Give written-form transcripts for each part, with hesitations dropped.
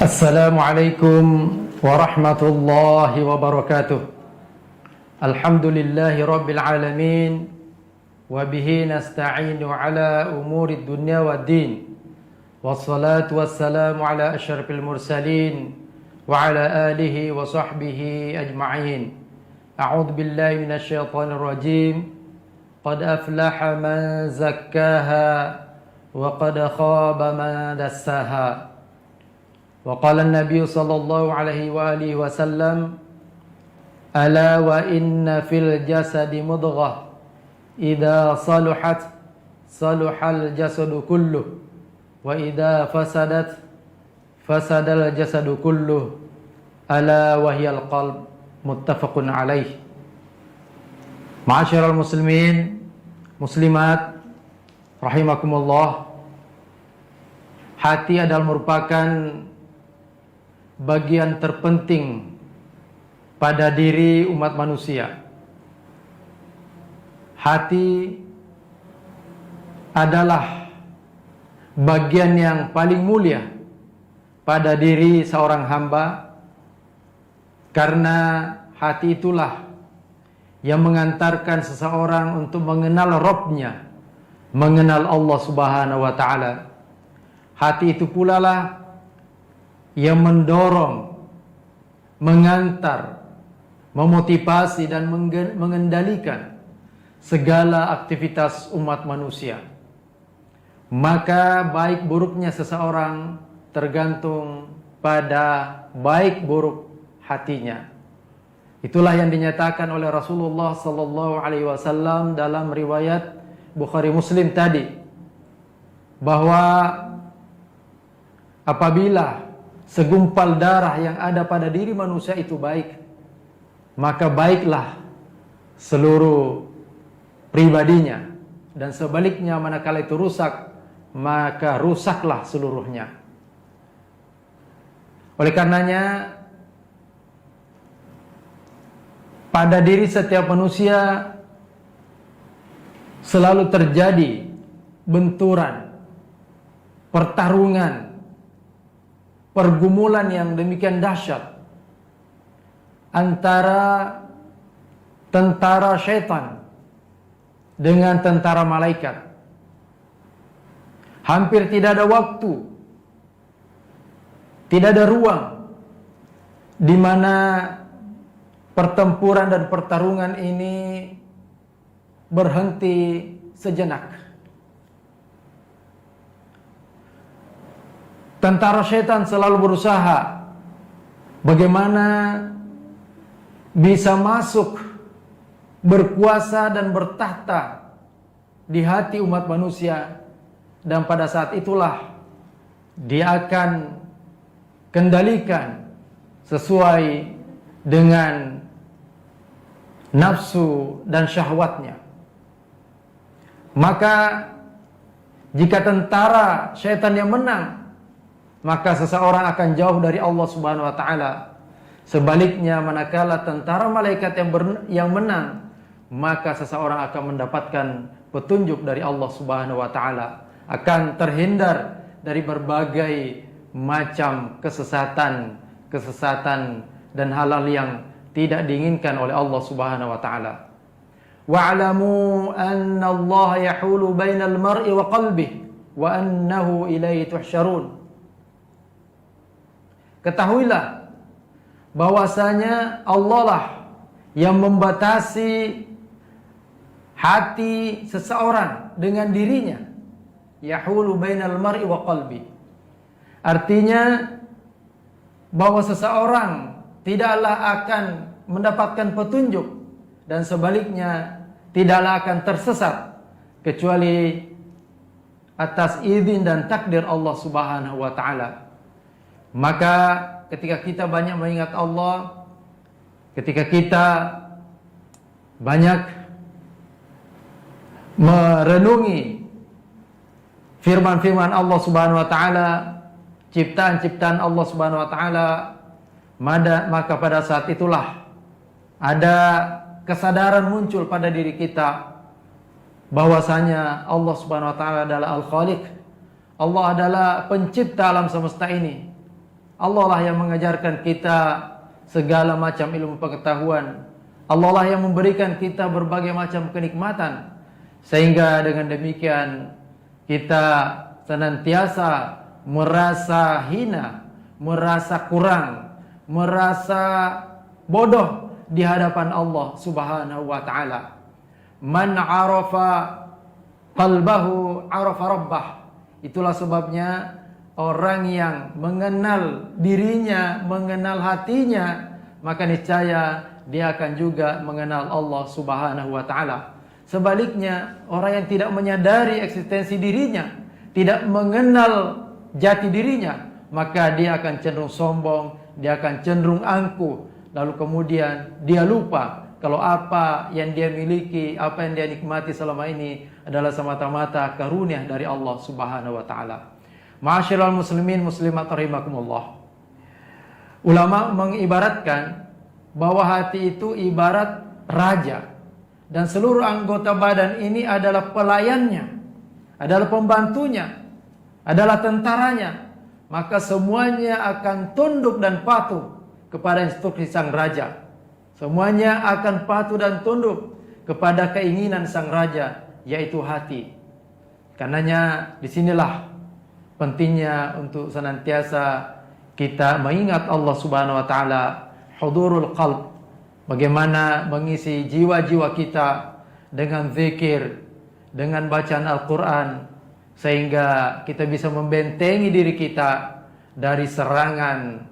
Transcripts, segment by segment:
Assalamualaikum warahmatullahi wabarakatuh. Alhamdulillahi rabbil alamin. Wabihi nasta'inu ala umuri dunya wa din. Wassalatu wassalamu ala asyrafil mursalin wa ala alihi wa sahbihi ajma'in. A'udzu billahi minasyaitonir rajim. Qad aflaha man zakkaha wa qad khaba man dassaha. وقال النبي صلى الله عليه وآله وسلم ألا وإن في الجسد مضغة إذا صلحت صلح الجسد كله وإذا فسدت فسد الجسد كله ألا وهي القلب متفق عليه. Ma'asyiral muslimin muslimat rahimakumullah, hati adalah merupakan bagian terpenting pada diri umat manusia. Hati adalah bagian yang paling mulia pada diri seorang hamba, karena hati itulah yang mengantarkan seseorang untuk mengenal Rabb-Nya, mengenal Allah Subhanahu wa taala. Hati itu pula lah yang mendorong, mengantar, memotivasi dan mengendalikan segala aktivitas umat manusia. Maka baik buruknya seseorang tergantung pada baik buruk hatinya. Itulah yang dinyatakan oleh Rasulullah sallallahu alaihi wasallam dalam riwayat Bukhari Muslim tadi, bahwa apabila segumpal darah yang ada pada diri manusia itu baik, maka baiklah seluruh pribadinya, dan sebaliknya manakala itu rusak, maka rusaklah seluruhnya. Oleh karenanya, pada diri setiap manusia selalu terjadi benturan, pertarungan, pergumulan yang demikian dahsyat antara tentara syaitan dengan tentara malaikat. Hampir tidak ada waktu, tidak ada ruang di mana pertempuran dan pertarungan ini berhenti sejenak. Tentara syaitan selalu berusaha bagaimana bisa masuk, berkuasa dan bertahta di hati umat manusia, dan pada saat itulah dia akan kendalikan sesuai dengan nafsu dan syahwatnya. Maka jika tentara syaitan yang menang, maka seseorang akan jauh dari Allah Subhanahu wa taala. Sebaliknya, manakala tentara malaikat yang menang, maka seseorang akan mendapatkan petunjuk dari Allah Subhanahu wa taala, akan terhindar dari berbagai macam kesesatan dan hal-hal yang tidak diinginkan oleh Allah Subhanahu wa taala. Wa'lamu anna Allah yahulu bainal mar'i wa qalbihi wa annahu ilaihi tuhsyarun. Ketahuilah bahwasanya Allah lah yang membatasi hati seseorang dengan dirinya. Yahulu bainal mar'i wa qalbi. Artinya bahwa seseorang tidaklah akan mendapatkan petunjuk, dan sebaliknya tidaklah akan tersesat kecuali atas izin dan takdir Allah Subhanahu wa taala. Maka ketika kita banyak mengingat Allah, ketika kita banyak merenungi firman-firman Allah Subhanahu wa taala, ciptaan-ciptaan Allah Subhanahu wa taala, maka pada saat itulah ada kesadaran muncul pada diri kita bahwasanya Allah Subhanahu wa taala adalah Al-Khaliq. Allah adalah pencipta alam semesta ini. Allah lah yang mengajarkan kita segala macam ilmu pengetahuan. Allah lah yang memberikan kita berbagai macam kenikmatan. Sehingga dengan demikian kita senantiasa merasa hina, merasa kurang, merasa bodoh di hadapan Allah Subhanahu wa taala. Man arafa qalbahu arafa rabbah. Itulah sebabnya orang yang mengenal dirinya, mengenal hatinya, maka niscaya dia akan juga mengenal Allah Subhanahu wa taala. Sebaliknya, orang yang tidak menyadari eksistensi dirinya, tidak mengenal jati dirinya, maka dia akan cenderung sombong, dia akan cenderung angkuh, lalu kemudian dia lupa kalau apa yang dia miliki, apa yang dia nikmati selama ini adalah semata-mata karunia dari Allah Subhanahu wa taala. Ma'asyiral muslimin muslimat rahimakumullah. Ulama mengibaratkan bahwa hati itu ibarat raja, dan seluruh anggota badan ini adalah pelayannya, adalah pembantunya, adalah tentaranya. Maka semuanya akan tunduk dan patuh kepada instruksi sang raja. Semuanya akan patuh dan tunduk kepada keinginan sang raja, yaitu hati. Karenanya disinilah pentingnya untuk senantiasa kita mengingat Allah Subhanahu wa taala, hudurul qalb. Bagaimana mengisi jiwa-jiwa kita dengan zikir, dengan bacaan Al-Quran, sehingga kita bisa membentengi diri kita dari serangan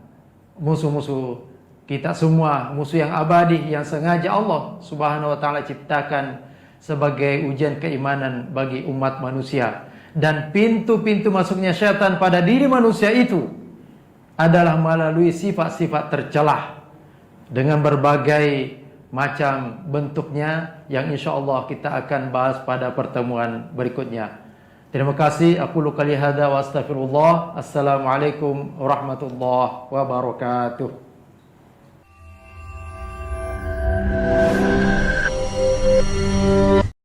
musuh-musuh kita semua, musuh yang abadi yang sengaja Allah Subhanahu wa taala ciptakan sebagai ujian keimanan bagi umat manusia. Dan pintu-pintu masuknya syaitan pada diri manusia itu adalah melalui sifat-sifat tercelah dengan berbagai macam bentuknya yang insya Allah kita akan bahas pada pertemuan berikutnya. Terima kasih. Aku qali hadza wa astaghfirullah. Assalamualaikum warahmatullahi wabarakatuh.